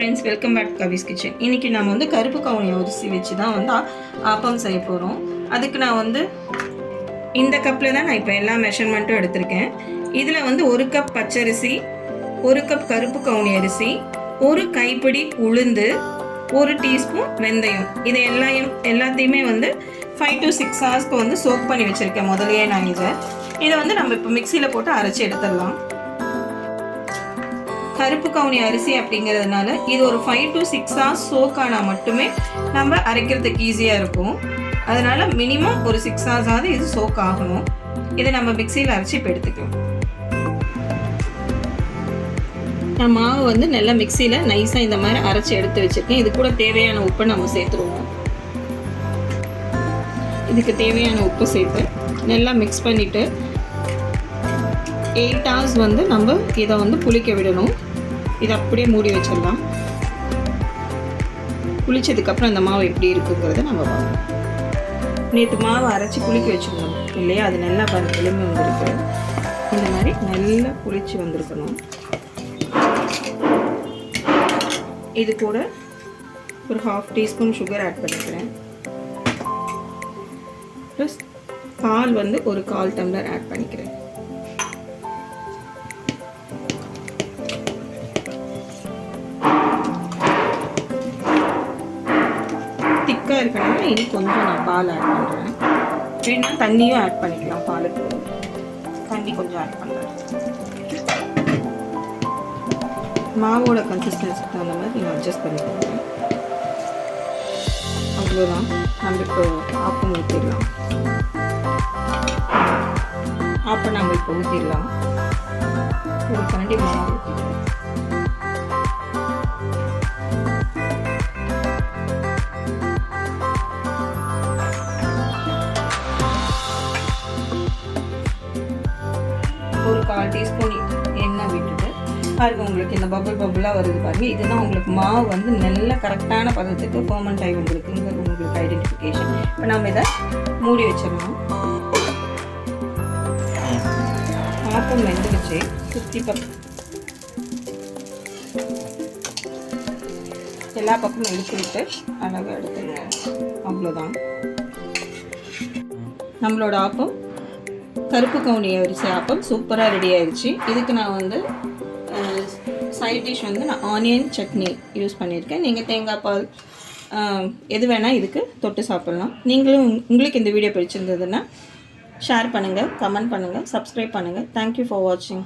Friends, welcome back to Kavi's kitchen. இன்றைக்கி நம்ம வந்து கருப்பு கவுனி அரிசி வச்சு தான் வந்து ஆப்பம் செய்ய போகிறோம். அதுக்கு நான் வந்து இந்த கப்பில் தான் நான் இப்போ எல்லா மெஷர்மெண்ட்டும் எடுத்திருக்கேன். இதில் வந்து 1 கப் பச்சரிசி, 1 கப் கருப்பு கவுனி அரிசி, 1 கைப்பிடி உளுந்து, 1 டீஸ்பூன் வெந்தயம், இது எல்லாத்தையுமே வந்து 5 to 6 ஹவர்ஸ்க்கு வந்து சோக் பண்ணி வச்சுருக்கேன் முதலையே நான். இதை வந்து நம்ம இப்போ மிக்சியில் போட்டு அரைச்சி எடுத்துடலாம். கருப்பு கவுனி அரிசி அப்படிங்கிறதுனால இது ஒரு 5 to 6 ஹவர்ஸ் சோக் ஆனால் மட்டுமே நம்ம அரைக்கிறதுக்கு ஈஸியாக இருக்கும். அதனால் மினிமம் ஒரு 6 ஹவர்ஸாவது இது சோக் ஆகணும். இதை நம்ம மிக்சியில் அரைச்சி இப்போ எடுத்துக்கலாம். நான் மாவு வந்து நல்லா மிக்சியில் நைஸாக இந்த மாதிரி அரைச்சி எடுத்து வச்சுருக்கேன். இது கூட தேவையான உப்பை நம்ம சேர்த்துருவோம். இதுக்கு தேவையான உப்பு சேர்த்து நல்லா மிக்ஸ் பண்ணிவிட்டு 8 ஹவர்ஸ் வந்து நம்ம இதை வந்து புளிக்க விடணும். இதை அப்படியே மூடி வச்சிடலாம். புளிச்சதுக்கப்புறம் அந்த மாவு எப்படி இருக்குங்கிறத நம்ம பார்க்கலாம். நேற்று மாவு அரைச்சி புளிக்க வச்சுருந்தோம் இல்லையா, அது நல்லா எலும்பி வந்துருக்கு. இந்த மாதிரி நல்லா புளிச்சு வந்திருக்கணும். இது கூட ஒரு 1/2 டீஸ்பூன் சுகர் ஆட் பண்ணிக்கிறேன். ப்ளஸ் பால் வந்து ஒரு 1/4 டம்ளர் ஆட் பண்ணிக்கிறேன். திக்காக இருக்கனால இனி கொஞ்சம் நான் பால் ஆட் பண்ணுறேன். வேணா தண்ணியும் ஆட் பண்ணிக்கலாம். பாலுக்கு தண்ணி கொஞ்சம் ஆட் பண்ணுறேன். மாவோட கன்சிஸ்டன்சிக்கு தகுந்த மாதிரி நீங்கள் அட்ஜஸ்ட் பண்ணிக்கோங்க. அவ்வளோதான். நம்ம இப்போ ஆப்பம் ஊற்றிடலாம். ஆப்பம் நம்ம இப்போ ஊற்றிடலாம். ஒரு கரண்டி மாவு ஊற்றிடலாம். ஒரு 1/4 டீஸ்பூன் எண்ணெய் விட்டுட்டு பாருங்க, உங்களுக்கு இந்த பபுளாக வருது பாருங்கள். இதுதான் உங்களுக்கு மாவு வந்து நல்ல கரெக்டான பதத்துக்கு ஃபர்மெண்ட் ஆகி வந்துருக்குங்கிறது உங்களுக்கு ஐடென்டிஃபிகேஷன். இப்போ நம்ம இதை மூடி வச்சிடலாம். ஆப்பம் வெந்துடுச்சு. சுற்றி எல்லா பக்கமும் எடுத்து விட்டு அழகாக எடுத்துங்க. அவ்வளோதான் நம்மளோட ஆப்பம். கருப்பு கவுனி அரிசி ஆப்பம் சூப்பராக ரெடி ஆயிடுச்சு. இதுக்கு நான் வந்து சைட் டிஷ் வந்து நான் ஆனியன் சட்னி யூஸ் பண்ணியிருக்கேன். நீங்கள் தேங்காய் பால் எது வேணால் இதுக்கு தொட்டு சாப்பிட்லாம். நீங்களும் உங்களுக்கு இந்த வீடியோ பிடிச்சிருந்ததுன்னா ஷேர் பண்ணுங்கள், கமெண்ட் பண்ணுங்கள், சப்ஸ்கிரைப் பண்ணுங்கள். தேங்க்யூ ஃபார் வாட்சிங்.